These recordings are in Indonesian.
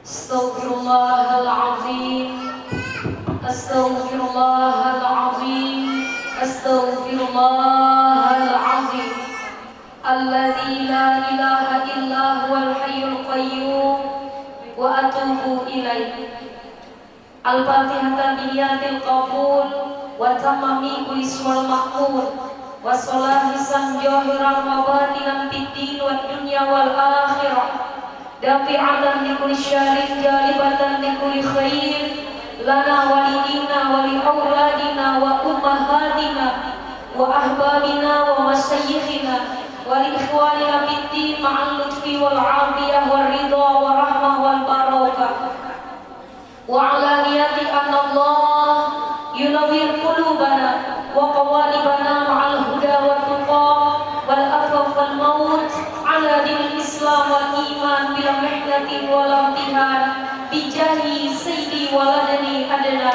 Astaghfirullahaladzim, Astaghfirullahaladzim, Astaghfirullahaladzim. Alladzi la ilaha illa huwal hayyul qayyum wa atubu ilaih. Al-Fatihah biyatil qabul wa tamami kuliswal maqmul wa salahi sanjohiran wa batinan tiddin wa dunya wal akhirah. Dafi'atan likulli syarrin jalibatan likulli khair lana walidina wa li auladina wa ummahatina wa ahbabina wa masyayikhina wa li ikhwanina fiddin ma'al lutfi wal afiyah wal ridha wa rahmah wal barakah wa ala niyati anallah yunawwir qulubana wa qawalibana ma'al huda wa tuqa wal afaf wal maut ala dinil islam wal iman bila mihnatin wal amtihan bijahi sayyidi waladani adana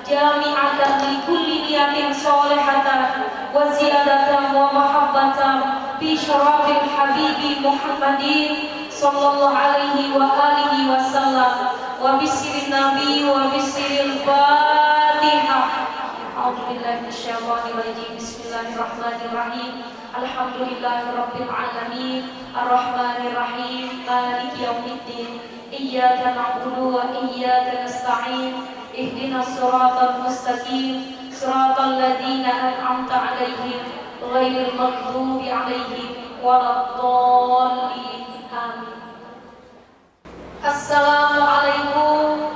jami'atan li kulli niyatin solehatan wa ziyadatan wa mahabbatan bi syarafil habibi Muhammadin sallallahu alaihi wa alihi wasallam wa bisirin nabi wa bisiril fatihah. A'udzubillahi minasyaitonir rajim. Bismillahirrahmanirrahim. Alhamdulillahirabbil alamin. Arrahmanir rahim. Maliki yaumiddin. Iyyaka na'budu wa iyyaka nasta'in. Ihdinas siratal mustaqim. Siratal ladzina an'amta 'alaihim ghairil maghdubi 'alaihim waladdallin. Amin. Assalamualaikum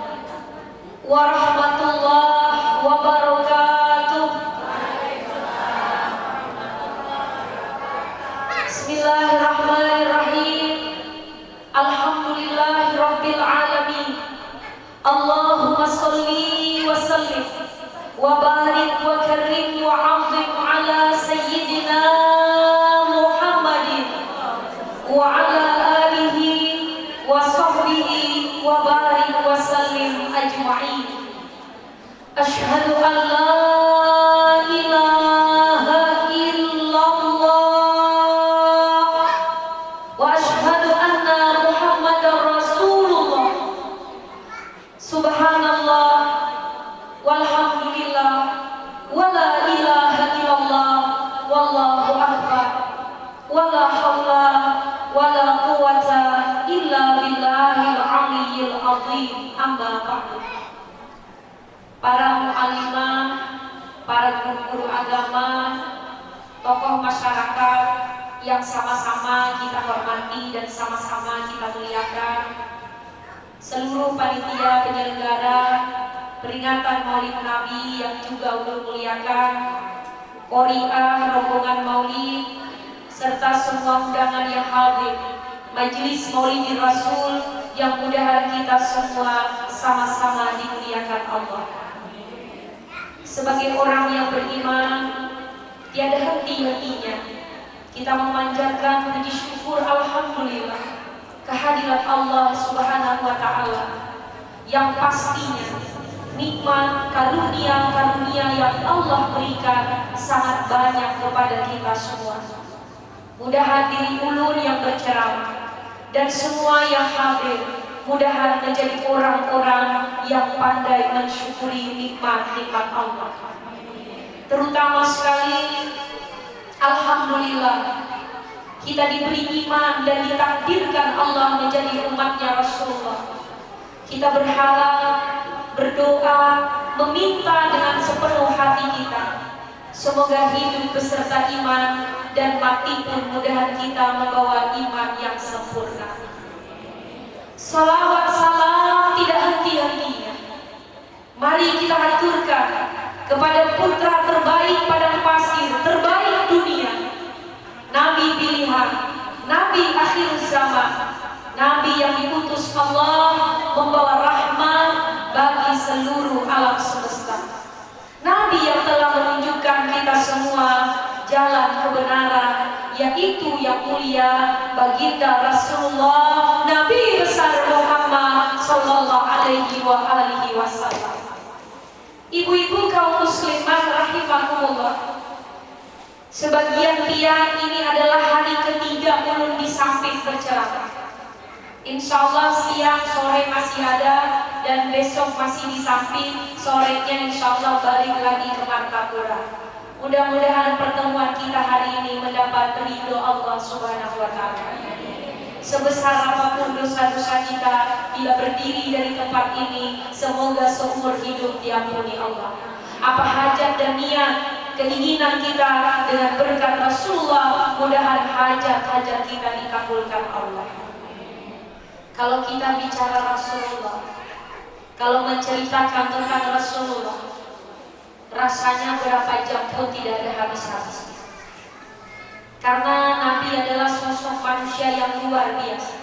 warahmatullahi wabarakatuh. Bismillahirrahmanirrahim. Alhamdulillahi rabbil alamin. Allahumma salli wa sallim wa barik wa karim wa 'azzim ala sayyidina Muhammadin wa ala alihi wa sahbihi wa barik wa sallim ajma'in. Asyhadu an la ilaha illallah wa asyhadu anna Muhammadar Rasulullah. Subhanallah walhamdulillah wa la ilaha illallah wallahu akbar wa la haula wa la quwwata illa billahil aliyyil azim. Amma ba'du. Para mu'allimah, para guru-guru agama, tokoh masyarakat yang sama-sama kita hormati dan sama-sama kita muliakan, seluruh panitia penyelenggara peringatan Maulid Nabi yang juga ulul muliakan, qori'ah rombongan Maulid, serta semua undangan yang hadir Majelis Maulidin Rasul yang mudahan kita semua sama-sama dimuliakan Allah. Sebagai orang yang beriman, tiada henti-hentinya kita memanjatkan puji syukur alhamdulillah kehadirat Allah Subhanahu wa taala yang pastinya nikmat karunia-karunia yang Allah berikan sangat banyak kepada kita semua. Mudahan diri ulun yang berceramah dan semua yang hadir mudahan menjadi orang-orang yang pandai mensyukuri nikmat-nikmat Allah. Terutama sekali, alhamdulillah kita diberi iman dan ditakdirkan Allah menjadi umatnya Rasulullah. Kita berharap, berdoa, meminta dengan sepenuh hati kita, semoga hidup beserta iman dan mati pun mudahan kita membawa iman yang sempurna. Salawat salam tidak henti-hentinya mari kita haturkan kepada putra terbaik padang pasir, terbaik dunia, Nabi pilihan, Nabi akhir zaman, Nabi yang diutus Allah membawa rahmat bagi seluruh alam semesta, Nabi yang telah menunjukkan kita semua jalan kebenaran, yaitu yang mulia baginda Rasulullah Nabi besar Muhammad sallallahu alaihi wa alihi wasallam. Ibu-ibu kaum muslimah rahimakumullah, sebagian tiang ini adalah hari ketiga ulun di samping berceramah. Insya Allah siang sore masih ada, dan besok masih di samping, sorenya insya Allah balik lagi ke Martapura. Mudah-mudahan pertemuan kita hari ini mendapat ridho Allah Subhanahu wa Ta'ala. Sebesar apapun dosa-dosa kita bila berdiri dari tempat ini, semoga seumur hidup diampuni Allah. Apa hajat dan niat keinginan kita dengan berkat Rasulullah, mudahan hajat-hajat kita dikabulkan Allah. Kalau kita bicara Rasulullah, kalau menceritakan tentang Rasulullah, rasanya berapa jam pun tidak ada habis-habisnya. Karena Nabi adalah sosok manusia yang luar biasa,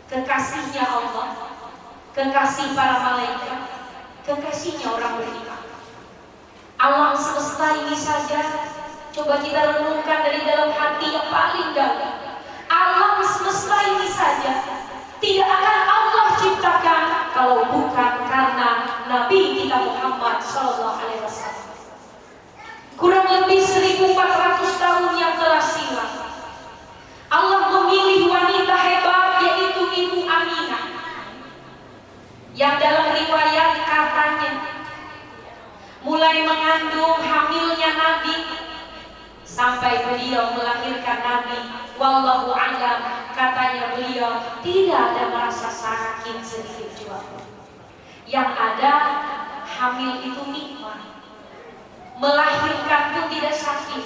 kekasihnya Allah, kekasih para malaikat, kekasihnya orang beriman. Alam semesta ini saja, coba kita renungkan dari dalam hati yang paling dalam. Alam semesta ini saja tidak akan Allah ciptakan kalau bukan karena Nabi kita Muhammad Sallallahu Alaihi Wasallam. Kurang lebih 1400 tahun yang telah silam, Allah memilih wanita hebat, yaitu Ibu Aminah, yang dalam riwayat katanya mulai mengandung hamilnya Nabi sampai beliau melahirkan Nabi, wallahu a'lam, katanya beliau tidak ada merasa sakit sedikit juga. Yang ada hamil itu nikmat, melahirkan pun tidak sakit.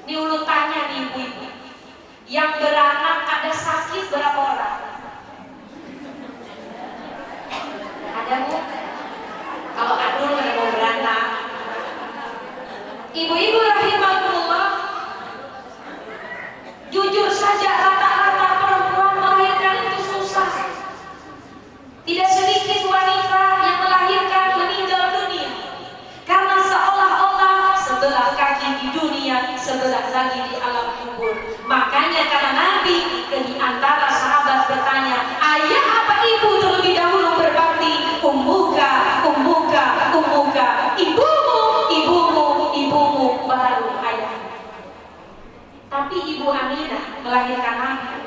Ini ulu tanya nih ibu-ibu, yang beranak ada sakit berapa orang? Ada bu? Kalau aduh nggak mau beranak. Ibu-ibu rahimahullah, jujur saja rata-rata perempuan melahirkan itu susah. Tidak sedikit wanita yang melahirkan meninggal dunia karena seolah-olah sebelah kaki di dunia, sebelah lagi di alam kubur. Makanya kata Nabi, di antara sahabat bertanya, ayah apa ibu terlebih dahulu berbakti? Ummuka, ummuka, ummuka. Ibumu, ibumu, ibumu, baru ayah. Tapi Ibu Aminah melahirkan Nabi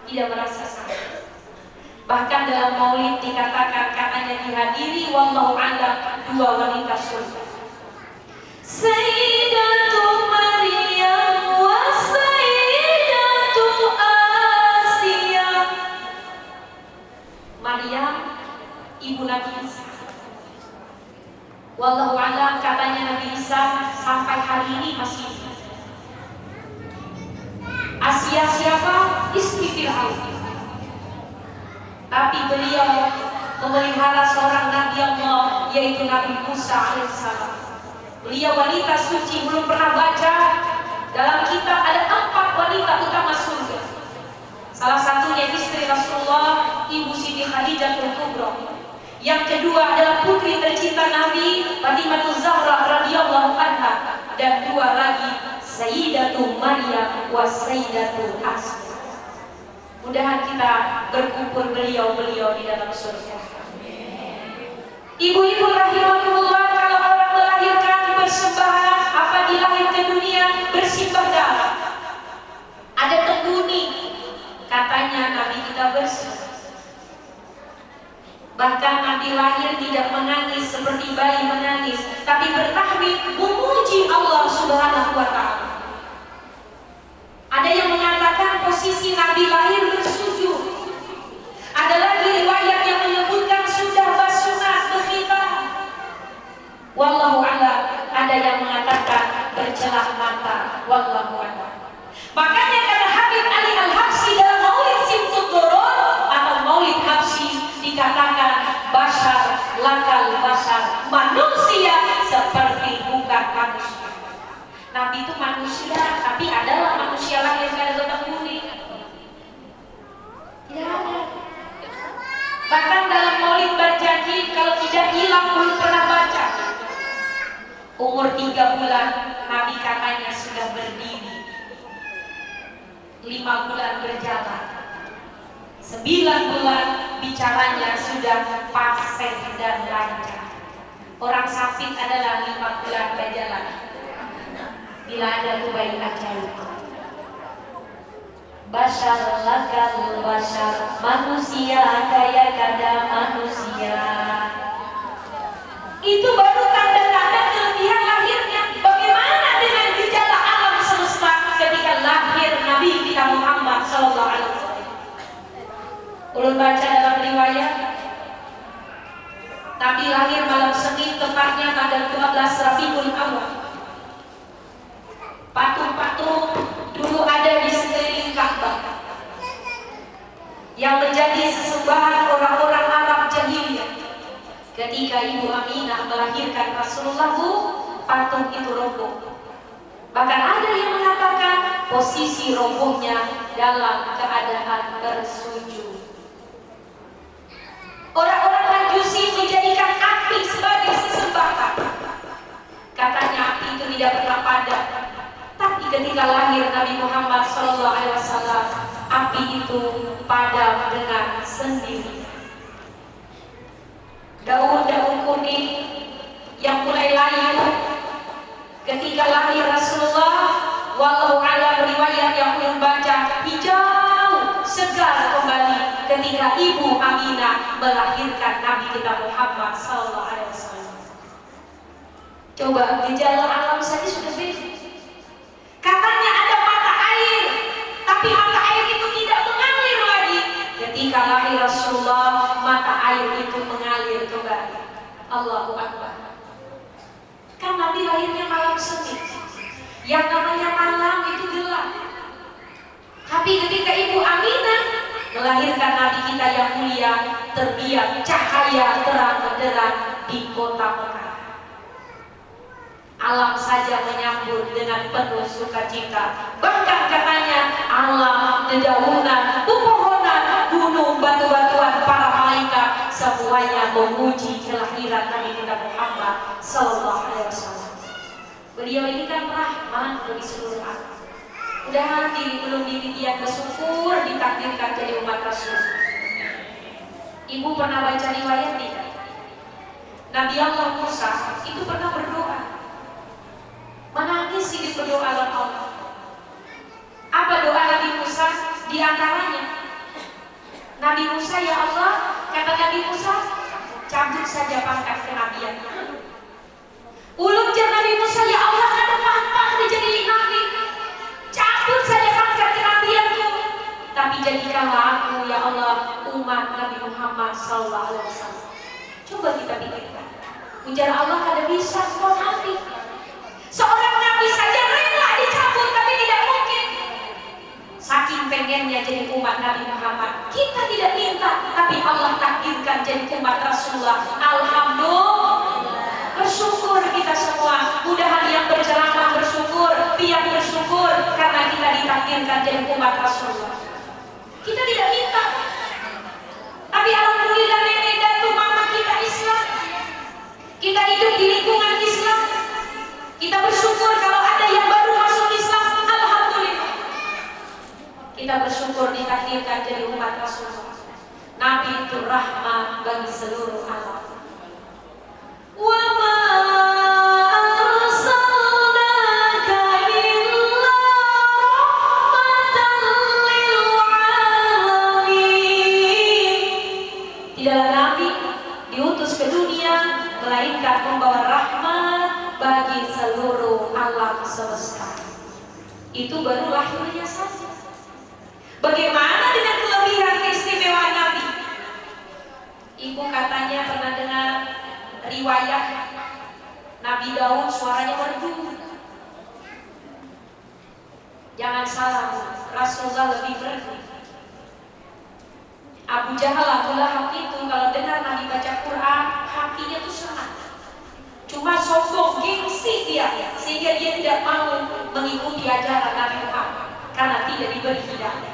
tidak merasa sakit. Bahkan dalam maulid dikatakan, katanya dihadiri wallahu a'lam 2 wanita surga, Sayyidatu Maryam wa Sayyidatu Asiyah. Maryam ibu Nabi Isa, wallahu a'lam, katanya Nabi Isa sampai hari ini masih hidup. Asia siapa? Istri Fir'aun. Tapi beliau memelihara seorang Nabi Allah, yaitu Nabi Musa alaihissalam. Beliau wanita suci, belum pernah baca dalam kitab ada 4 wanita utama surga. Salah satunya istri Rasulullah, Ibu Siti Khadijatul Kubra. Yang kedua adalah putri tercinta Nabi, Fatimah Zahra radhiyallahu anha, dan 2 lagi, Sayyidatu Maryam wa Sayyidatu Asma. Mudahan kita berkumpul beliau-beliau di dalam surga. Ibu-ibu rahimahullah, kalau orang melahirkan bersembahan, apa dilahir ke dunia bersimbah darah, ada tengguni, katanya Nabi kita bersih. Bahkan Nabi lahir tidak menangis seperti bayi menangis, tapi bertahmid memuji Allah Subhanahu wa Ta'ala. Ada yang mengatakan posisi Nabi lahir bersujud. Ada lagi riwayat yang menyebutkan sudah bersunat berkhitan. Wallahu a'lam. Ada yang mengatakan bercelah mata. Wallahu a'lam. Makanya kata Habib Ali Al-Habsyi dalam Maulid Simtud Durur atau Maulid Habsyi dikatakan bashar lakal bashar, manusia seperti bukan manusia. Nabi itu manusia, tapi adalah manusia lahir dari tengguni. Tidak ada. Bahkan dalam Maulid berjanji kalau tidak hilang belum pernah baca. Umur 3 bulan Nabi katanya sudah berdiri, 5 bulan berjalan, 9 bulan bicaranya sudah fasih dan lancar. Orang sakit adalah 5 bulan berjalan. Bila ada bayi ajaib. Bashar lakal bashar, manusia kayak kada manusia. Itu baru tanda-tanda kelebihan lahirnya. Bagaimana dengan gejala alam semesta ketika lahir Nabi kita Muhammad sallallahu alaihi wasallam? Ulun baca dalam riwayat Nabi lahir malam Senin, tepatnya tanggal 15 Rabiul Awal. Patung-patung dulu ada di sekeliling Ka'bah yang menjadi sesembahan orang-orang Arab jahiliyah. Ketika Ibu Aminah melahirkan Rasulullah, patung itu roboh. Bahkan ada yang mengatakan posisi robohnya dalam keadaan bersujud. Orang-orang Majusi menjadikan api sebagai sesembahan. Katanya api itu tidak pernah padam. Tapi ketika lahir Nabi Muhammad SAW, api itu padam dengan sendirinya. Daun-daun kuning yang mulai layu ketika lahir Rasulullah, walau ala riwayat yang belum baca, hijau segar kembali ketika Ibu Aminah melahirkan Nabi kita Muhammad SAW. Coba gejala alam saja sudah beda. Katanya ada mata air, tapi mata air itu tidak mengalir lagi. Ketika lahir Rasulullah, mata air itu mengalir kembali. Allahu Akbar. Kan Nabi lahirnya malam Senin. Yang namanya malam itu gelap. Tapi ketika Ibu Aminah melahirkan Nabi kita yang mulia, terbiak cahaya terang benderang di kota Mekah. Alam saja menyambut dengan penuh sukacita. Bahkan katanya alam, dedaunan, pepohonan, gunung, batu-batuan, para malaikat semuanya memuji kelahiran Nabi kita Muhammad sallallahu alaihi wasallam. Beliau ini kan rahman bagi seluruh alam. Mudah-mudahan belum diri dia bersyukur ditakdirkan jadi umat Rasul. Ibu pernah baca riwayat tidak? Nabi Allah Musa itu pernah berdoa. Menangis di berdoa kepada Allah. Apa doa Nabi Musa? Di antaranya Nabi Musa, ya Allah, kata Nabi Musa, cabut saja pangkat kenabian. Ujar Nabi Musa, ya Allah, ada pangkat menjadi nabi, cabut saja pangkat kenabianku, tapi jadikanlah aku, ya Allah, umat Nabi Muhammad sallallahu alaihi wasallam. Coba kita pikirkan. Ujar Allah, kada bisa semua nabi. Seorang nabi saja rela dicabut, tapi tidak mungkin. Saking pengennya jadi umat Nabi Muhammad, kita tidak minta, tapi Allah takdirkan jadi umat Rasulullah. Alhamdulillah, bersyukur kita semua. Mudahan yang berceramah bersyukur, pihak bersyukur karena kita ditakdirkan jadi umat Rasulullah. Kita tidak minta, tapi alhamdulillah nenek dan mama kita Islam. Kita hidup di lingkungan Islam. Kita bersyukur kalau ada yang baru masuk Islam, alhamdulillah. Kita bersyukur ditakdirkan jadi umat Rasulullah. Nabi itu rahmat bagi seluruh alam. Wa ma arsalnaka illa rahmatan lil alamin. Tidaklah Nabi diutus ke dunia melainkan membawa rahmat bagi seluruh alam semesta. Itu baru lahirnya saja. Bagaimana dengan kelebihan keistimewaan Nabi? Ibu katanya pernah dengar riwayat Nabi Daud suaranya merdu. Jangan salah, Rasulullah lebih merdu. Abu Jahal, Abu Lahab itu kalau dengar Nabi baca Quran, hatinya tuh senang. Cuma sombong, gengsi dia, sehingga dia tidak mau mengikuti ajaran Nabi Muhammad karena tidak diberi hidayah.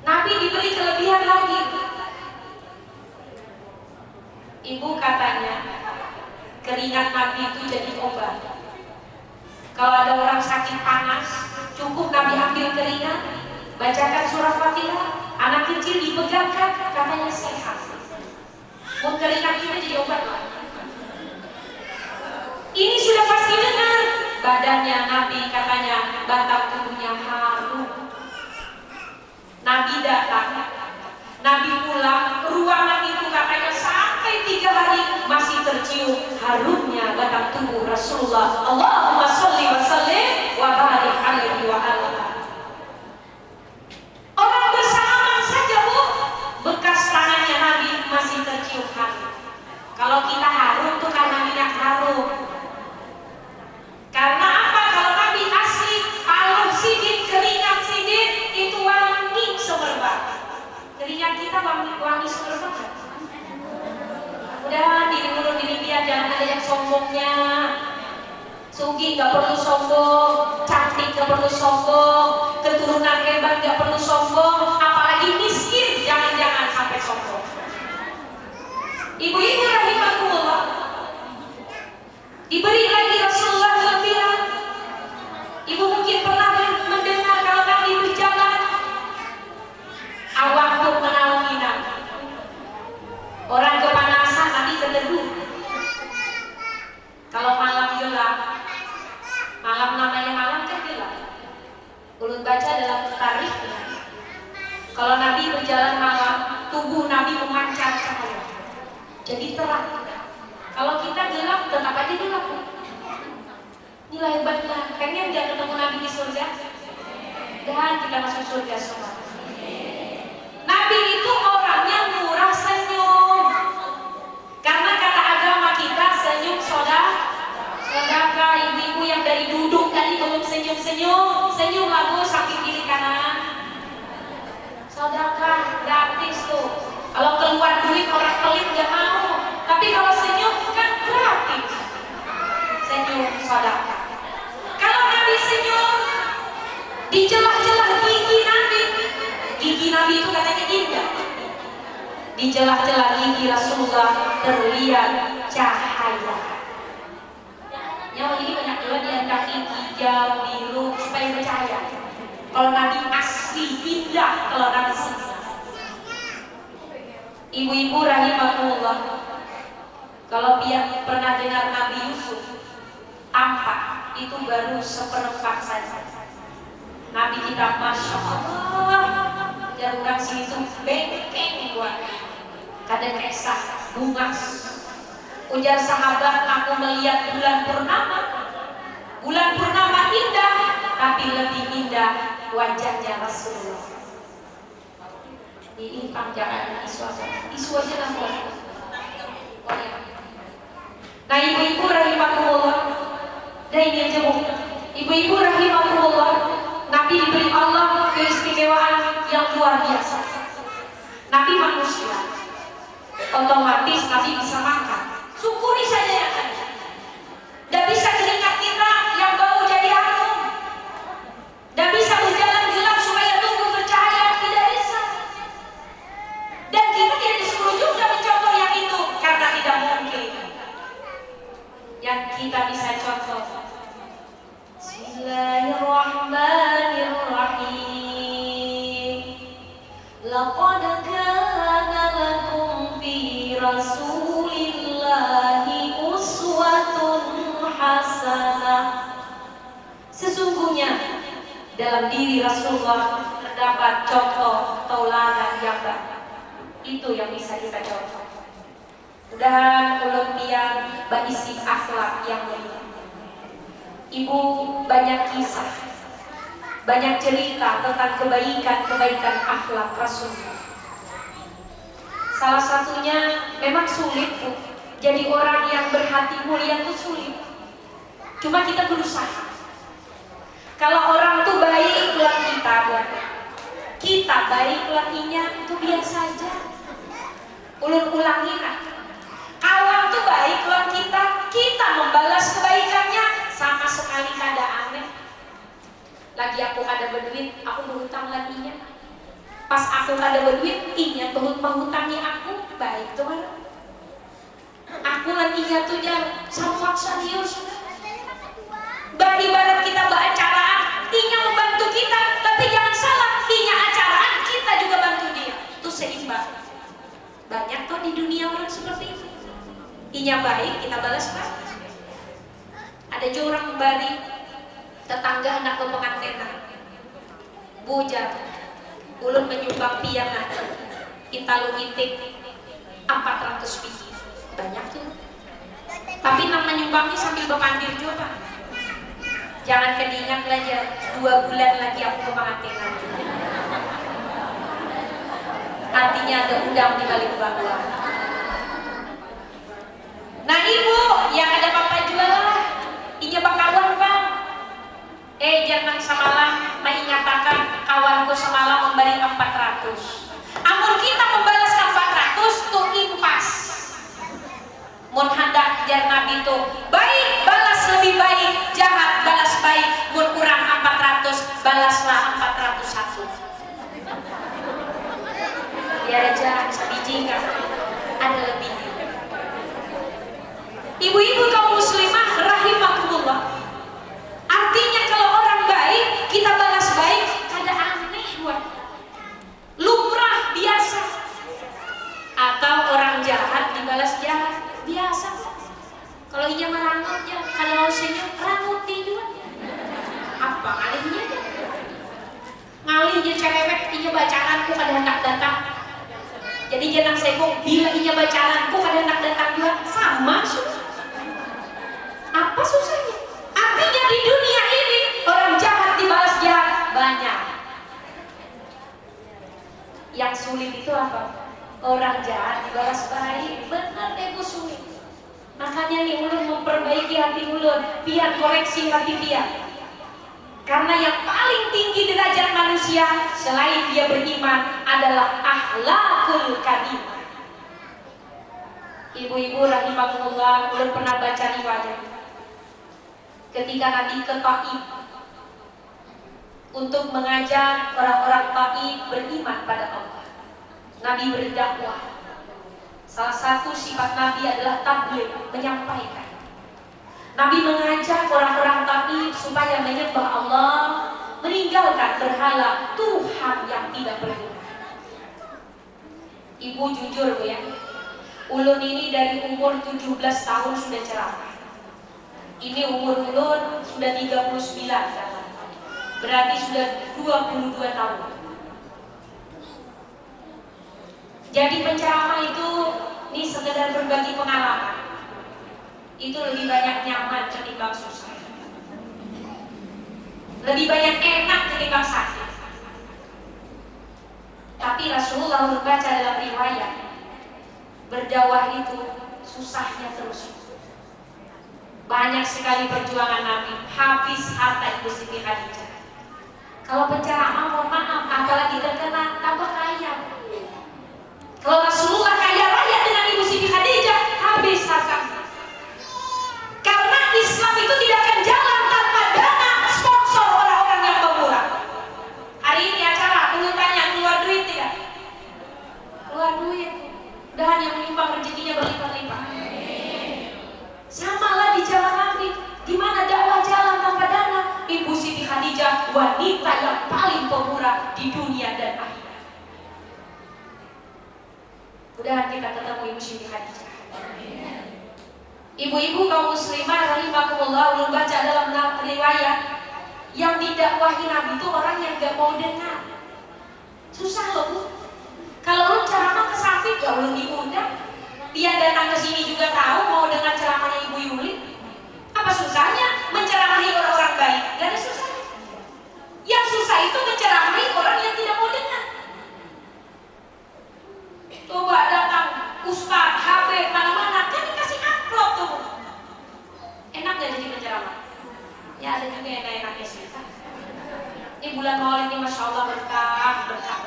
Nabi diberi kelebihan lagi. Ibu katanya keringat Nabi itu jadi obat. Kalau ada orang sakit panas, cukup Nabi ambil keringat, bacakan surah Fatihah, anak kecil dipegangkan, katanya sehat. Mau keringat kita jadi obat lah. Ini sudah pasti dengar. Badannya Nabi katanya batang tubuhnya harum. Nabi datang, Nabi pulang, ruangan itu katanya sampai 3 hari masih tercium harumnya batang tubuh Rasulullah. Allahumma sholli wa sallim wa barik alaihi wa alihi. Orang bersalaman saja Bu, bekas tangannya Nabi masih tercium harum. Kalau kita harum tuh karena minyak harum. Karena apa? Kalau Nabi asli, harum sidin, keringat sidin, itu wangi semerbak. Keringat kita wangi semerbak. Udah diri mulut diri dia, jangan ada yang sombongnya. Sugi gak perlu sombong, cantik gak perlu sombong, keturunan hebat gak perlu sombong, apalagi miskin jangan-jangan sampai sombong. Ibu-ibu rahimahullah, diberi lagi Rasulullah bilang, ibu mungkin pernah mendengar kalau Nabi berjalan, awak pun menaungi Nabi. Orang kepanasan, Nabi terteduh. Kalau malam gelap, malam namanya malam kan gelap. Ulun baca dalam tarikhnya, kalau Nabi berjalan malam, tubuh Nabi memancar cahaya. Jadi terang. Kalau kita gelap, tetap aja gelap. Inilah hebatnya. Pengen gak ketemu Nabi di surga? Dan kita masuk surga semua. Nabi itu orangnya murah senyum. Karena kata agama kita senyum sedekah. Ibu-ibu yang dari duduk tadi belum senyum-senyum, senyumlah Bu samping kiri kanan. Sedekah gratis tuh. Kalau keluar duit orang pelit gak mau, tapi kalau senyum kan gratis. Senyum sedekah. Kalau Nabi senyum, di celah-celah gigi Nabi itu katanya indah. Di celah-celah gigi Rasulullah terlihat cahaya. Yang ini banyak juga diandaki hijau, biru supaya bercahaya. Kalau Nabi asli indah, kalau Nabi senyum. Ibu-ibu rahimahullah, kalau dia pernah dengar Nabi Yusuf tampak, itu baru seperempat saja. Nabi kita Masya Allah, jarang sini tuh bengkeng buat kadang kesah bungas. Ujar sahabat, aku melihat bulan purnama. Bulan purnama indah, tapi lebih indah wajahnya Rasulullah. Ini panjangan isu aja lah. Nah ibu-ibu rahimahullah, dan ini aja Bu, ibu-ibu rahimahullah, Nabi diberi Allah keistimewaan yang luar biasa. Nabi manusia, otomatis Nabi bisa makan. Syukuri saja yang ada. Dan bisa keringat kita yang bau jadi harum. Dan bisa berjalan gelap supaya tubuh bercahaya, tidak bisa. Dan kita tidak disuruh juga mencontoh yang itu karena tidak mungkin. Yang kita bisa contoh, Bismillahirrahmanirrahim. Laqad kana lakum fi Rasulillahi uswatun hasanah. Sesungguhnya dalam diri Rasulullah terdapat contoh tauladan yang baik. Itu yang bisa kita contoh. Mudah-mudahan ulun pian berisi akhlak yang mulia. Ibu banyak kisah, banyak cerita tentang kebaikan akhlak Rasulullah. Salah satunya memang sulit Bu. Jadi orang yang berhati mulia itu sulit. Cuma kita berusaha. Kalau orang tuh baik ulang kita baik ulanginya itu biasa aja. Ulun ulangin. Kawan tuh baik lawan kita membalas kebaikannya sama sekali kada aneh. Lagi aku kada berduit, aku berhutang laginya. Pas aku kada berduit, inya menghutangi aku, baik tuh. Aku laginya tuh jangan sangat serius. Ibarat kita beracaraan, inya membantu kita, tapi jangan salah, inya acaraan kita juga bantu dia. Itu seimbang. Banyak tuh di dunia orang seperti itu. Inya baik, kita balas baik. Ada juga orang bari tetangga anak ke pengantinan, bujang, ulun menyumbang piang kita lumitik 400 biji, banyak tuh. Tapi nak menyumbangnya sambil berpandir juga. Jangan kedingat belajar 2 bulan lagi aku ke pengantinan. Artinya ada udang di balik bangla. Nah ibu, yang ada papa jual lah. Inya bakawan bang. Jangan semalam mai nyatakan kawanku semalam memberi 400. Amun kita membalaskan 400 tuh impas. Mun hendak jar Nabi tuh baik balas lebih baik, jahat balas baik. Mun kurang 400 balaslah 401. Biar aja sebiji kan ada lebih. Ibu-ibu kaum muslimah rahimakumullah. Artinya kalau orang baik kita balas baik, kada aneh buat lumrah biasa. Atau orang jahat dibalas jahat biasa. Kalau inya merangut ya, kalau senyum ranguti juga. Apa ngalihnya? Ngalihnya cerewet inya bacaanku kada hendak datang. Jadi jangan sibuk bila inya bacaanku kada hendak datang juga sama sudah. Apa susahnya? Artinya di dunia ini orang jahat dibalas jahat banyak. Yang sulit itu apa? Orang jahat dibalas baik. Benar itu sulit. Makanya nih ulun memperbaiki hati ulun, biar koreksi hati dia. Karena yang paling tinggi derajat manusia selain dia beriman adalah akhlakul karimah. Ibu-ibu rahimakumullah, ulun pernah baca riwayat ketika Nabi ke Taif untuk mengajak orang-orang Taif beriman pada Allah. Nabi berdakwah. Salah satu sifat Nabi adalah tabligh, menyampaikan. Nabi mengajak orang-orang Taif supaya menyembah Allah, meninggalkan berhala Tuhan yang tidak berguna. Ibu jujur Bu ya, ulun ini dari umur 17 tahun sudah ceramah. Ini umur ulun sudah 39 tahun. Berarti sudah 22 tahun. Jadi penceramah itu ini sekedar berbagi pengalaman. Itu lebih banyak nyaman ketimbang susah. Lebih banyak enak ketimbang sakit. Tapi Rasulullah membaca dalam riwayat, berdakwah itu susahnya terus. Banyak sekali perjuangan Nabi, habis harta Ibu Siti Khadijah. Kalau penceramah mohon maaf, apalagi terkenal tambah kaya. Kalau Rasulullah kaya raya dengan Ibu Siti Khadijah, habis hartanya. Karena Islam itu tidak akan jalan tanpa dana sponsor orang-orang yang pemurah. Hari ini acara, dulu tanya keluar duit tidak? Keluar duit. Dan yang menyumbang rezekinya berlipat-lipat. Samalah di jalan Nabi, di mana dakwah jalan tanpa dana. Ibu Siti Khadijah wanita yang paling pemurah di dunia dan akhirat. Mudah-mudahan kita ketemu Ibu Siti Khadijah. Ibu-ibu kaum muslimah rahimakumullah, ulun baca dalam riwayat yang didakwahi Nabi itu orang yang gak mau dengar. Susah loh Bu. Kalau ulun ceramah ke Safik ya ulun diundang. Dia datang ke sini juga tahu mau dengar ceramahnya Ibu Yuli. Apa susahnya menceramahi orang-orang baik? Gak ada susahnya. Yang susah itu menceramahi orang yang tidak mau dengar. Coba datang Ustaz, HP, mana-mana kan dikasih amplop tuh. Enak gak jadi penceramah? Ya ada juga yang enak-enaknya sih. Ini bulan Maulid ini Masya Allah berkah.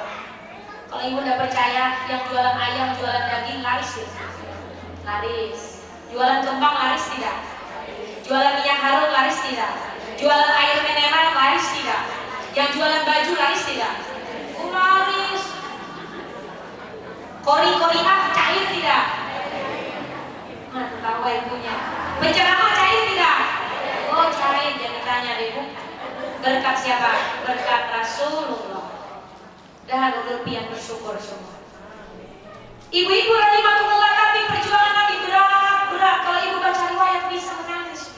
Kalau ibu udah percaya, yang jualan ayam, jualan daging laris tidak? Laris. Jualan kembang laris tidak? Jualan minyak harum laris tidak? Jualan air mineral laris tidak? Yang jualan baju laris tidak? Laris. Kori-koriah cair tidak? Nah, tahu ibunya. Penceramah cair tidak? Oh cair, jangan tanya deh Bu. Berkat siapa? Berkat Rasulullah. Dan rupiah bersyukur semua. Ibu-ibu rahimakumullah, tapi perjuangan Nabi berat. Kalau ibu baca riwayat bisa menangis.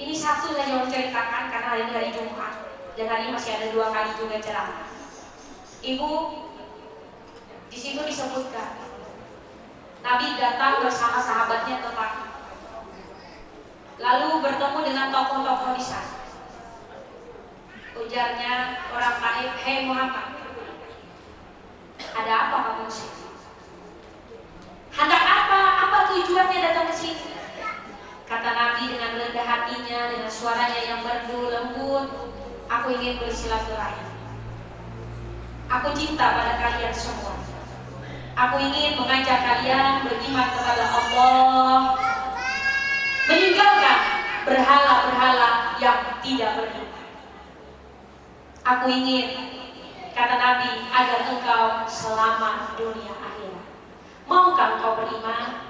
Ini satu saja yang ceritakan karena hari ini hari Jumat dan hari ini masih ada 2 kali juga ceramah. Ibu, di situ disebutkan Nabi datang bersama sahabatnya ke Taif, lalu bertemu dengan tokoh-tokoh di sana. Ujarnya orang Taif, "Hei Muhammad, ada apa kamu di sini? Hendak apa? Apa tujuannya datang ke sini?" Kata Nabi dengan rendah hatinya, dengan suaranya yang merdu lembut, "Aku ingin bersilaturahmi. Aku cinta pada kalian semua. Aku ingin mengajak kalian beriman kepada Allah, meninggalkan berhala-berhala yang tidak beriman. Aku ingin," kata Nabi, "agar engkau selamat dunia akhirat. Maukah engkau beriman?"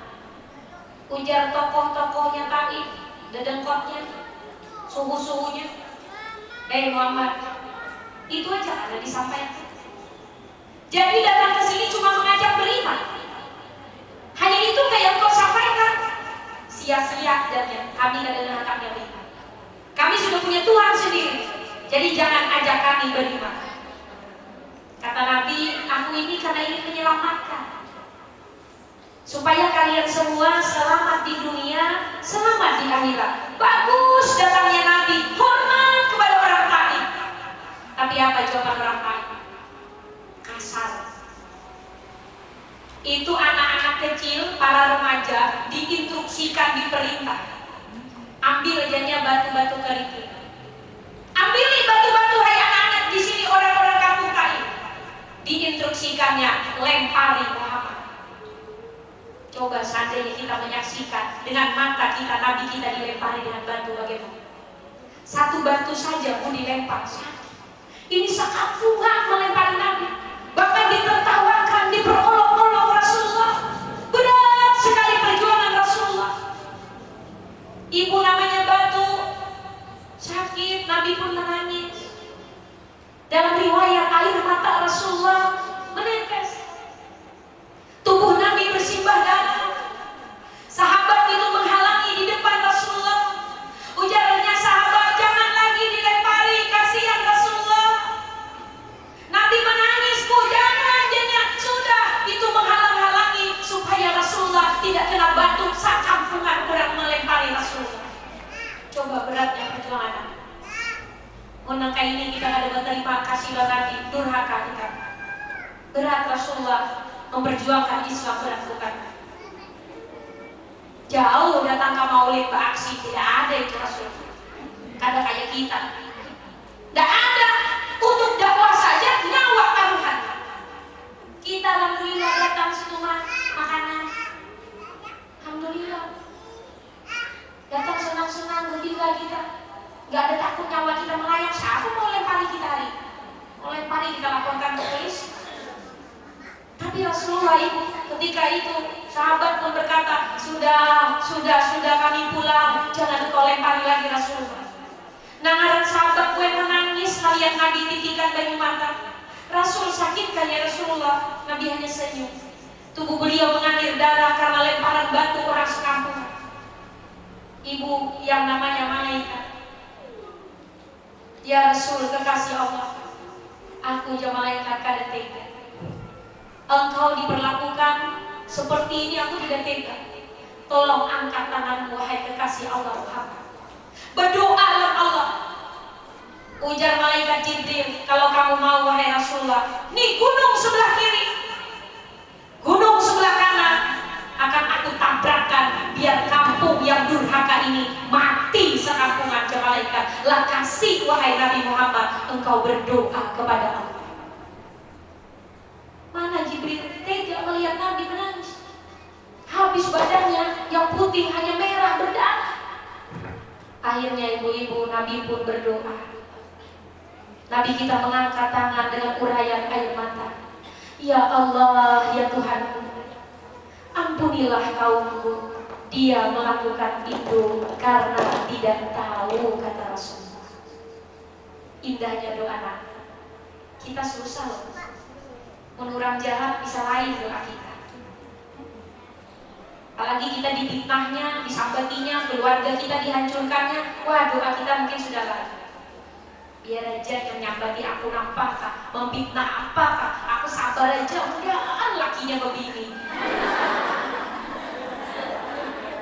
Ujar tokoh-tokohnya Taif, dedengkotnya, suhu-suhunya, "Hei Muhammad, itu aja ada disampaikan. Jadi datang ke sini cuma mengajak beriman. Hanya itu kayak engkau sampaikan. Sia-sia dan kami adalah haknya beriman. Kami sudah punya Tuhan sendiri. Jadi jangan ajak kami beriman." Kata Nabi, "Aku ini karena ingin menyelamatkan, supaya kalian semua selamat di dunia, selamat di akhirat." Bagus datangnya Nabi, hormat kepada orang Taif. Tapi apa jawaban orang Taif? Kasar. Itu anak-anak kecil, para remaja diinstruksikan, diperintah, ambil jadinya batu-batu kerikil. Ambil nih batu-batu, hai anak-anak di sini orang-orang kampung Taif. Diinstruksikannya, lempari Muhammad. Coba seandainya kita menyaksikan dengan mata kita Nabi kita dilempari dengan batu, bagaimana? Satu batu saja pun dilempar. Ini sekampungan melempari Nabi. Bahkan ditertawakan, diperolok-olok Rasulullah. Berat sekali perjuangan Rasulullah. Ibu namanya batu, sakit, Nabi pun menangis. Dalam riwayat air mata Rasulullah menetes. Tubuh Nabi bersimbah darah. Sahabat itu menghalangi di depan Rasulullah. Ujarnya sahabat, "Jangan lagi dilempari, kasihan Rasulullah." Nabi menangis, "Bu, jangan, jangan, sudah." Itu menghalang-halangi supaya Rasulullah tidak kena batu. Sakampungan orang melempari Rasulullah. Coba beratnya perjuangan. Menangkah ini kita ada berterima kasih Nabi, durhaka kita. Berat Rasulullah memperjuangkan Islam, berat bukan? Jauh datang ke maulid beraksi, tidak ada itu Rasulullah. Ada kayak kita, tidak ada. Untuk dakwah saja nyawa taruhan. Kita alhamdulillah datang semua makanan, alhamdulillah. Datang senang-senang, gembira kita. Gak ada takut nyawa kita melayang. Siapa mau lempari kita hari? Mau lempari kita laporkan ke polisi. Tapi Rasulullah itu ketika itu sahabat pun berkata, sudah kami pulang, jangan kau lempari lagi Rasulullah. Nangaran sahabat gue menangis melihat Nabi titikan banyu mata. Rasul sakit kan ya Rasulullah? Nabi hanya senyum. Tubuh beliau mengalir darah karena lemparan batu orang sekampung. Ibu yang namanya malaikat, "Ya Rasul, kekasih Allah, aku ya malaikat kada tega. Engkau diperlakukan seperti ini, aku tidak tega. Tolong angkat tanganmu, wahai kekasih Allah Muhammad. Berdoalah Allah." Ujar malaikat Jibril, "Kalau kamu mau wahai Rasulullah, nih gunung sebelah kiri, gunung sebelah kanan akan aku tabrakkan biar kampung yang durhaka ini mati sekampungan." Ke malaikat, "Lah kasih wahai Nabi Muhammad, engkau berdoa kepada Allah." Mana Jibril tega melihat Nabi menangis. Habis badannya yang putih hanya merah berdarah. Akhirnya ibu-ibu Nabi pun berdoa. Nabi kita mengangkat tangan dengan urayan air mata. "Ya Allah, ya Tuhan, ampunilah kaumku. Dia melakukan itu karena tidak tahu," kata Rasulullah. Indahnya doa Nabi. Kita susah loh. Menurang jahat bisa lain doa kita. Apalagi kita difitnahnya, disambatinya, keluarga kita dihancurkannya. Wah, doa kita mungkin sudah lain. Biar aja yang nyambati aku apakah, memfitnah apakah, aku sabar aja. Udah lakinya begini.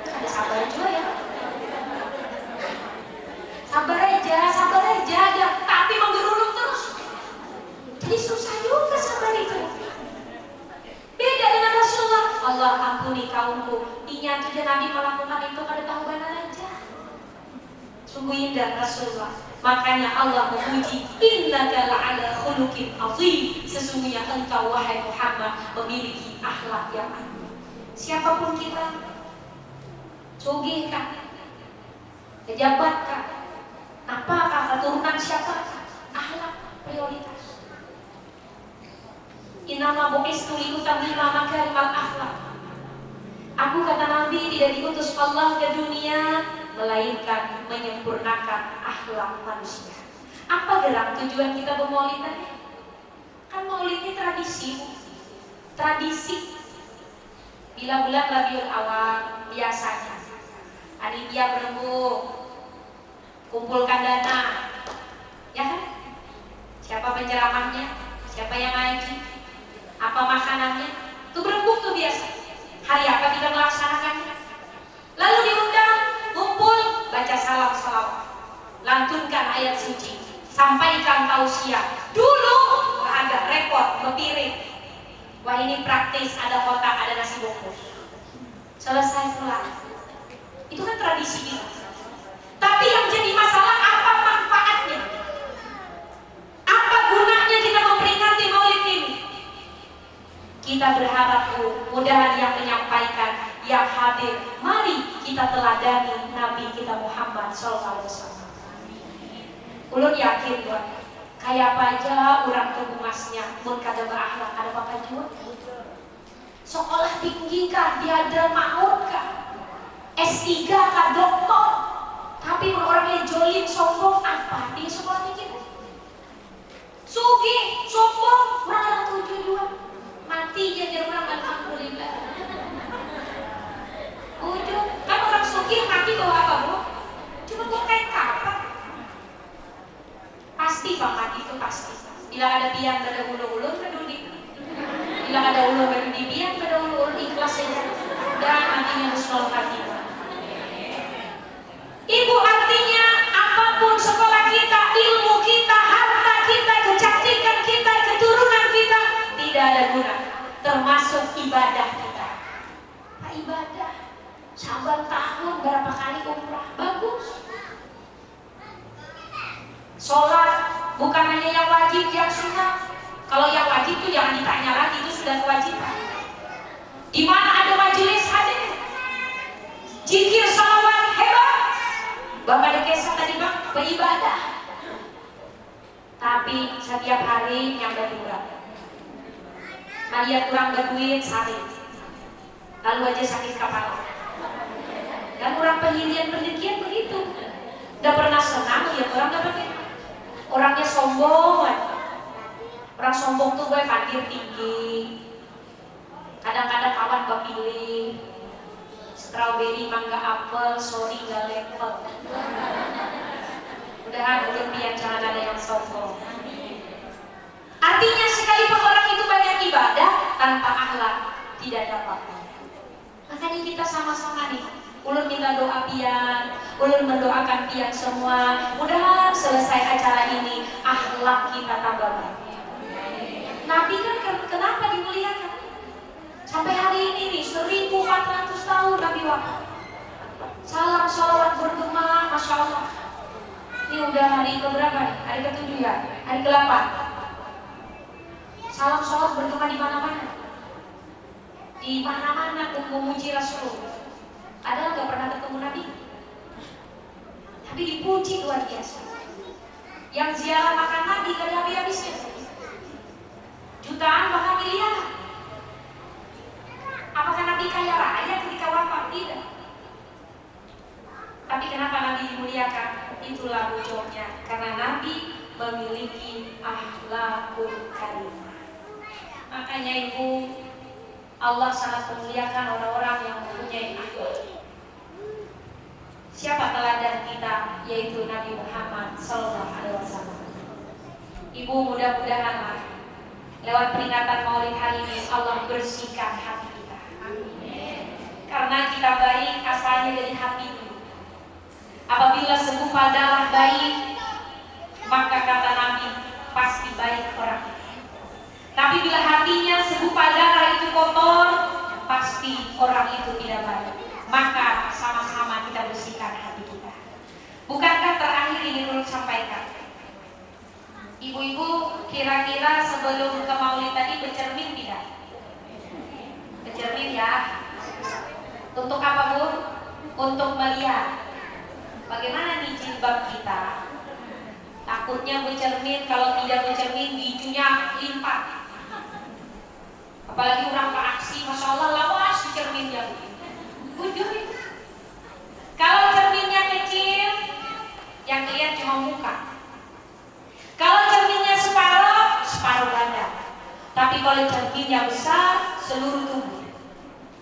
Ada sabar juga ya. Sabar aja, tapi menggeruduk terus. Jadi susah juga sabar itu. Beda dengan Rasulullah. Allah ampuni kaumku. Dinyatu Nabi melakukan itu pada taubanan aja. Sungguh indah Rasulullah. Makanya Allah memuji, innaka la'ala khuluqin azim. Sesungguhnya engkau wahai Muhammad memiliki akhlak yang agung. Siapapun kita, sugih kah, pejabat kah, apakah keturunan siapakah, akhlak prioritas. Innama bu'istu liutammima makarimal akhlak. Aku kata Nabi tidak diutus Allah ke dunia melainkan menyempurnakan akhlak manusia. Apa gerak tujuan kita bermaulid tadi? Kan maulid ini tradisi. Bila bulan Rabiul Awal biasanya panitia berembuk, kumpulkan dana, ya kan? Siapa penceramahnya, siapa yang ngaji, apa makanannya, itu berembuk tuh biasa. Hari apa kita melaksanakannya? Lalu diundang, kumpul, baca salam salawat, lantunkan ayat suci, sampaikan tausiah. Dulu agak repot, berpiring. Wah ini praktis, ada kotak, ada nasi bungkus. Selesai pulang. Itu kan tradisi kita. Tapi yang jadi masalah apa manfaatnya? Apa gunanya kita memperingati maulid ini? Kita berharap mudahan yang menyampaikan, yang hadir, mari kita teladani Nabi kita Muhammad SAW. Ulun yakin buat kayak apa aja orang kebumasnya, mun kada berakhlak ada apa juga. Sekolah tinggi kah, diadra maut kah, S3 kah, doktor, tapi orangnya jolim, sombong, apa di sekolah tinggi? Sugih, sombong, orang tujuan. Mati ya orang alhamdulillah. Ujung kan orang sugih mati bawa apa bu? Cuma bawa kain kapan? Pasti bang mati itu pasti. Bila ada biang pada ulu-ulu peduli. Bila ada ulu peduli biang pada ulu-ulu ikhlas saja. Dan nantinya husnul khatimah. Ibu artinya apapun sekolah kita, ilmu kita, harta kita, kecantikan kita, keturunan kita tidak ada guna, termasuk ibadah kita. Nah, ibadah sabar tahun berapa kali umrah bagus. Sholat bukan hanya yang wajib, yang sunnah. Kalau yang wajib itu jangan ditanya lagi, itu sudah kewajiban. Di mana ada majelis hadir, zikir salawat hebat. Bapak dekesa tadi bang beribadah. Tapi setiap hari yang berkurang. Maria kurang berduit sakit, lalu aja sakit kepala. Dan orang pendirian begitu, udah pernah senang lihat orang dapat. Orangnya sombong, orang sombong tuh gue pandir tinggi. Kadang-kadang kawan gue pilih strawberry, mangga, apel, sorry gak level. Mudahan biar jangan ada yang sombong. Artinya sekalipun orang itu banyak ibadah, tanpa akhlak tidak dapat. Makanya kita sama-sama nih, ulun minta doa pian, ulun mendoakan pian semua. Mudah selesai acara ini akhlak kita tambah baik. Nabi kan kenapa dimuliakan? Sampai hari ini nih 1400 tahun Nabi wafat. Salam salawat bergema, masya Allah. Ini udah hari keberapa nih? Hari ke-7 ya? Hari ke-8. Salam salawat bergema di mana-mana. Di mana-mana memuji Rasulullah. Ada nggak pernah ketemu Nabi? Tapi dipuji luar biasa. Yang ziarah makan Nabi gak ada habis-habisnya. Jutaan bahkan miliaran. Apakah Nabi kaya raya ketika wafat? Tidak. Tapi kenapa Nabi dimuliakan? Itulah ujungnya. Karena Nabi memiliki akhlakul karimah. Makanya ibu, Allah sangat memuliakan orang-orang yang mempunyai akhlak. Siapa teladan kita? Yaitu Nabi Muhammad SAW. Ibu, mudah-mudahan lewat peringatan Maulid hari ini Allah bersihkan hati kita. Amin. Karena kita baik asalnya dari hati dulu. Apabila segumpal darah baik, maka kata Nabi pasti baik orang. Tapi bila hatinya segumpal darah itu kotor, pasti orang itu tidak baik. Maka sama-sama kita bersihkan hati kita. Bukankah terakhir ini perlu sampaikan? Ibu-ibu kira-kira sebelum ke Maulid tadi bercermin tidak? Bercermin ya. Untuk apa, Bu? Untuk melihat bagaimana nih jilbab kita. Takutnya bercermin, kalau tidak bercermin giginya limpah. Apalagi orang ke aksi, Masya Allah lawas di cerminnya. Bujur itu. Kalau cerminnya kecil, yang lihat cuma muka. Kalau cerminnya separuh badan. Tapi kalau cerminnya besar, seluruh tubuh.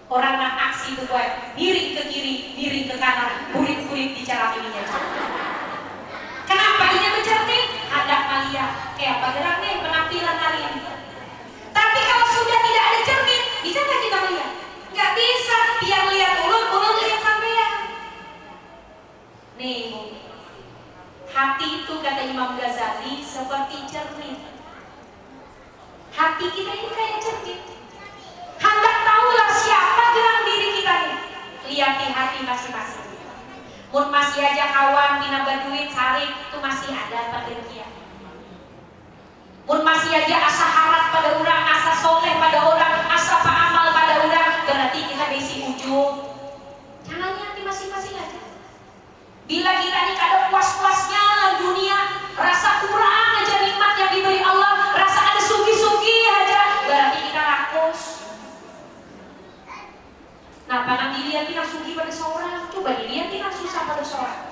Orang nak aksi itu buat miring ke kiri, miring ke kanan, kurit-kurit bicara ininya. Kenapa ini bercermin? Ada malia. Kayak bagaimana nih penampilan hari ini. Tapi kalau sudah tidak ada cermin, bisa nggak kita melihat? Nggak bisa. Biar lihat ulut lihat sampean. Nih, hati itu kata Imam Ghazali seperti cermin. Hati kita ini kayak cermin. Hendak tahulah siapa gerak diri kita ini. Lihat di hati masing-masing. Mun masih aja kawan bina berduit sarik itu masih ada pendengkian. Mun masih aja asa harap pada orang, asa soleh pada orang, asa paamal pada orang, berarti kita besi ujung. Jangan lihat di masing-masing aja. Bila kita ini kada puas-puasnya dunia, rasa kurang aja nikmat yang diberi Allah, rasa ada sugi-sugi aja, berarti kita rakus. Nah, panang dilihat kita sugi pada seorang, coba dilihat kita susah pada seorang.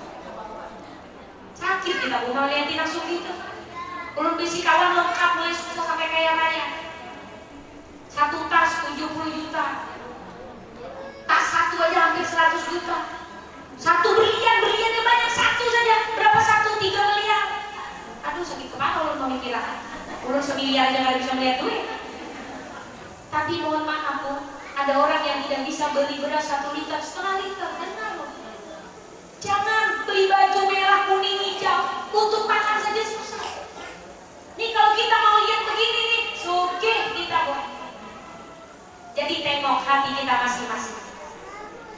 Sakit kita bukan lihat kita sugi itu. Ulun bisi kawan lengkap mulai susah sampai kaya raya. Satu tas 70 juta. Tas satu aja hampir 100 juta. Satu berliannya banyak, satu saja. Berapa satu? 3 miliar. Aduh, sakit kepala ulun pemikiran. Ulun semiliar aja nggak bisa melihat duit. Tapi mohon maaf, Bu, ada orang yang tidak bisa beli beras 1 liter, setengah liter. Benar loh. Jangan beli baju merah, kuning, hijau. Untuk makan saja susah. Nih kalau kita mau lihat begini nih, suke kita buat. Jadi tengok hati kita masing-masing.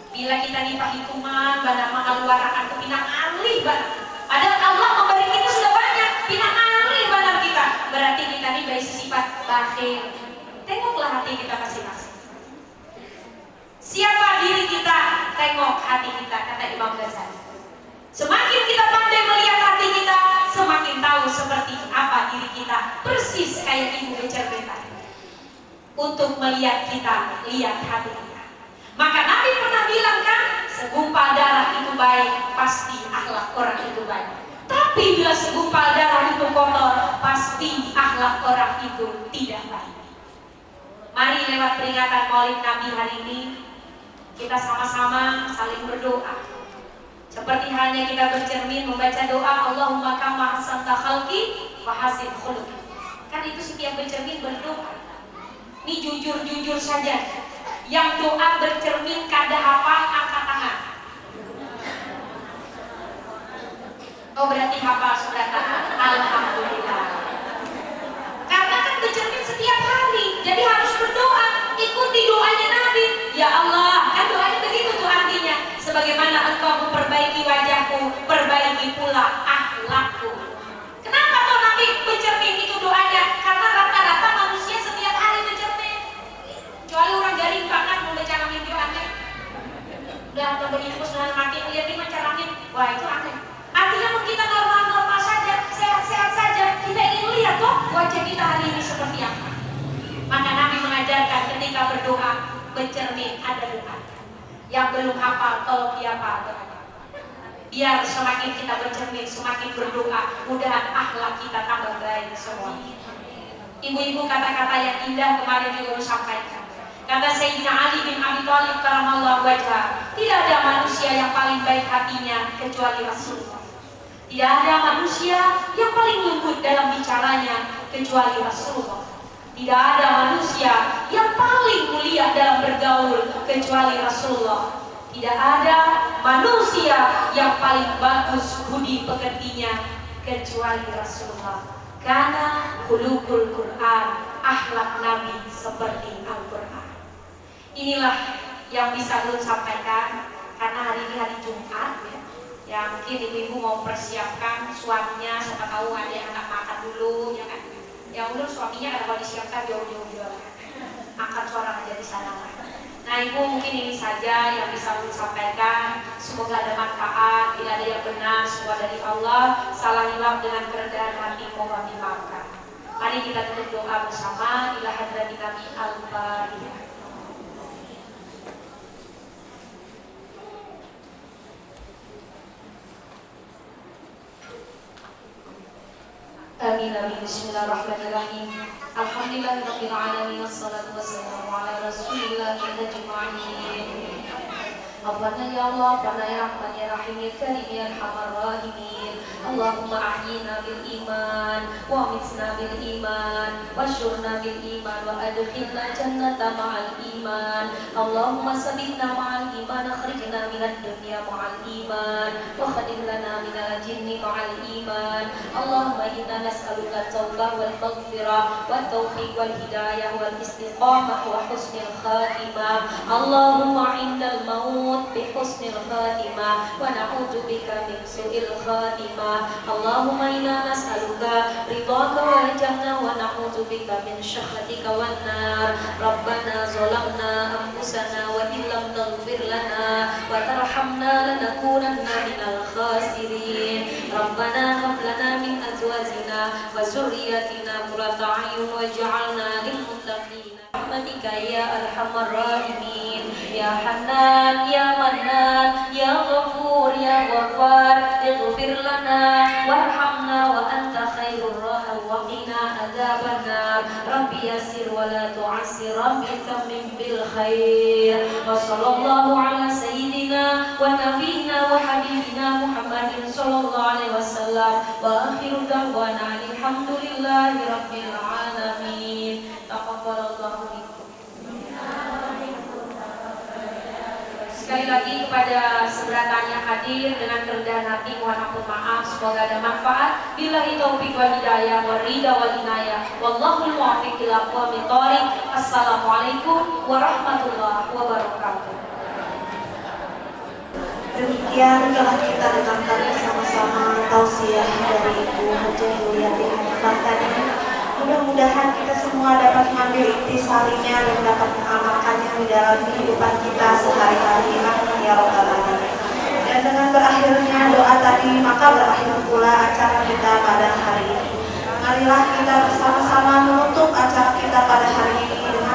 Bila kita nih perhitungan, pada mahal waraan ke pinang alih banget. Padahal Allah memberi kita sudah banyak, pinang alih banget kita. Berarti kita nih baik sifat bakhil. Tengoklah hati kita masing-masing. Siapa diri kita, tengok hati kita, kata Imam Ghazali. Semakin kita pandai melihat hati kita, semakin tahu seperti apa diri kita. Persis kayak ibu bercermin tadi. Untuk melihat kita, lihat hati kita. Maka Nabi pernah bilang kan, segumpal darah itu baik, pasti akhlak orang itu baik. Tapi bila segumpal darah itu kotor, pasti akhlak orang itu tidak baik. Mari lewat peringatan Maulid Nabi hari ini, kita sama-sama saling berdoa. Seperti halnya kita bercermin membaca doa Allahumma kama ahsanta khalqi wa hasin khuluqi. Kan itu setiap bercermin berdoa. Ini jujur-jujur saja. Yang doa bercermin kada hafal angkat tangan. Oh berarti hafal sudah tahan. Alhamdulillah. Karena kan bercermin setiap hari, jadi harus berdoa. Ikuti doanya Nabi. Ya Allah, kan doanya begitu tuh artinya. Sebagaimana engkau memperbaiki wajahku, perbaiki pula akhlakku. Kenapa tuh Nabi bercermin itu doanya? Karena rata-rata manusia setiap hari bercermin. Kecuali orang garing banget membaca langit itu aneh. Udah terbungkus dengan mati melihat ini baca langit, wah itu aneh. Artinya kita normal-normal saja, sehat-sehat saja. Kita ingin lihat kok wajah kita hari ini seperti apa. Maka Nabi mengajarkan ketika berdoa bercermin ada doa. Yang belum hafal tolong dihafal doanya. Biar semakin kita bercermin, semakin berdoa, mudahan akhlak kita tambah baik semua. Ibu-ibu kata-kata yang indah kemarin juga sampaikan. Kata Sayyidina Ali bin Abi Thalib karamallahu wajhah, tidak ada manusia yang paling baik hatinya kecuali Rasulullah. Tidak ada manusia yang paling lembut dalam bicaranya kecuali Rasulullah. Tidak ada manusia yang paling mulia dalam bergaul kecuali Rasulullah. Tidak ada manusia yang paling bagus budi pekertinya kecuali Rasulullah. Karena khuluqul Quran, akhlak Nabi seperti Al-Quran. Inilah yang bisa Ulun sampaikan karena hari ini hari Jumat ya. Ya mungkin ibu-ibu mau persiapkan suaminya, siapa tahu ada yang anak makan dulu ya kan. Ya Ulun suaminya kalau disiapkan jauh-jauh juga lah. Angkat suara aja di sana lah. Nah ibu mungkin ini saja yang bisa Ulun sampaikan. Semoga ada manfaat, bila ada yang benar semua dari Allah. Salah hilaf dengan kerendahan hati mohon dimaafkan. Mari kita tutup doa bersama. Ila hadratin Nabi Al-Fatihah. Amin amin. Bismillahirrahmanirrahim. Alhamdulillahirabbil alamin wassalatu wassalamu ala rasulillah ajmain. Rabbana ya Allah, Rabbana ya Rahman ya Rahim ya Karim ya Arhamar Rahimin. Allahumma ahyina bil iman wa amitna bil iman wa syurna bil iman wa adkhilna jannata ma'al iman. Allahumma sabitna ma'al iman akhrijna minad dunya ma'al iman wa khadim lana minal jinni ma'al iman. Allahumma inna nas'aluka tawbah wal maghfirah wa taufiq wal hidayah wal istiqamah wa husnil khatimah. Allahumma indal maut bihusnil khatimah wa na'udzu bika min su'il khatimah. Allahumma inna nas'aluka ridhaka wal jannah wa na'udzu bika min syahhatika wan nar. Rabbana zalamna anfusana wa illam taghfir lana wa tarhamna lanakunanna minal khasirin. Rabbana hab lana min azwajina wa dzurriyyatina qurrata a'yun waj'alna lil muttaqina rahmatika ya arhamar rahimin. Ya Hanan ya Mannan ya Ghafur ya Ghaffar ighfir lana warhamna wa anta khairur rahimin. Adzabannar. Rabbi yassir wa la tu'assir, Rabbi tammim bil khair. Wa sallallahu ala sayyidina wa nabiyina wa habibina Muhammadin sallallahu alaihi wasallam. Wa akhiru da'wana alhamdulillahi rabbil alamin. Taqabbalallahu minkum. Sekali lagi kepada seberatanya hadir dengan kerendahan hati mohon ampun maaf, semoga ada manfaat. Billahi taufiq wal hidayah wal ridha wal inayah. Wallahul muwaffiq ila aqwamit thoriq. Assalamualaikum warahmatullahi wabarakatuh. Demikian telah kita dengarkan bersama-sama tausiah dari Ibu Hajah Yuliati Hanifah tadi. Mudah-mudahan kita semua dapat mengambil intisarinya dan dapat mengamalkannya di dalam kehidupan kita sehari-hari. Amin ya rabbal alamin. Dan dengan berakhirnya doa tadi, maka berakhir pula acara kita pada hari ini. Marilah kita bersama-sama menutup acara kita pada hari ini dengan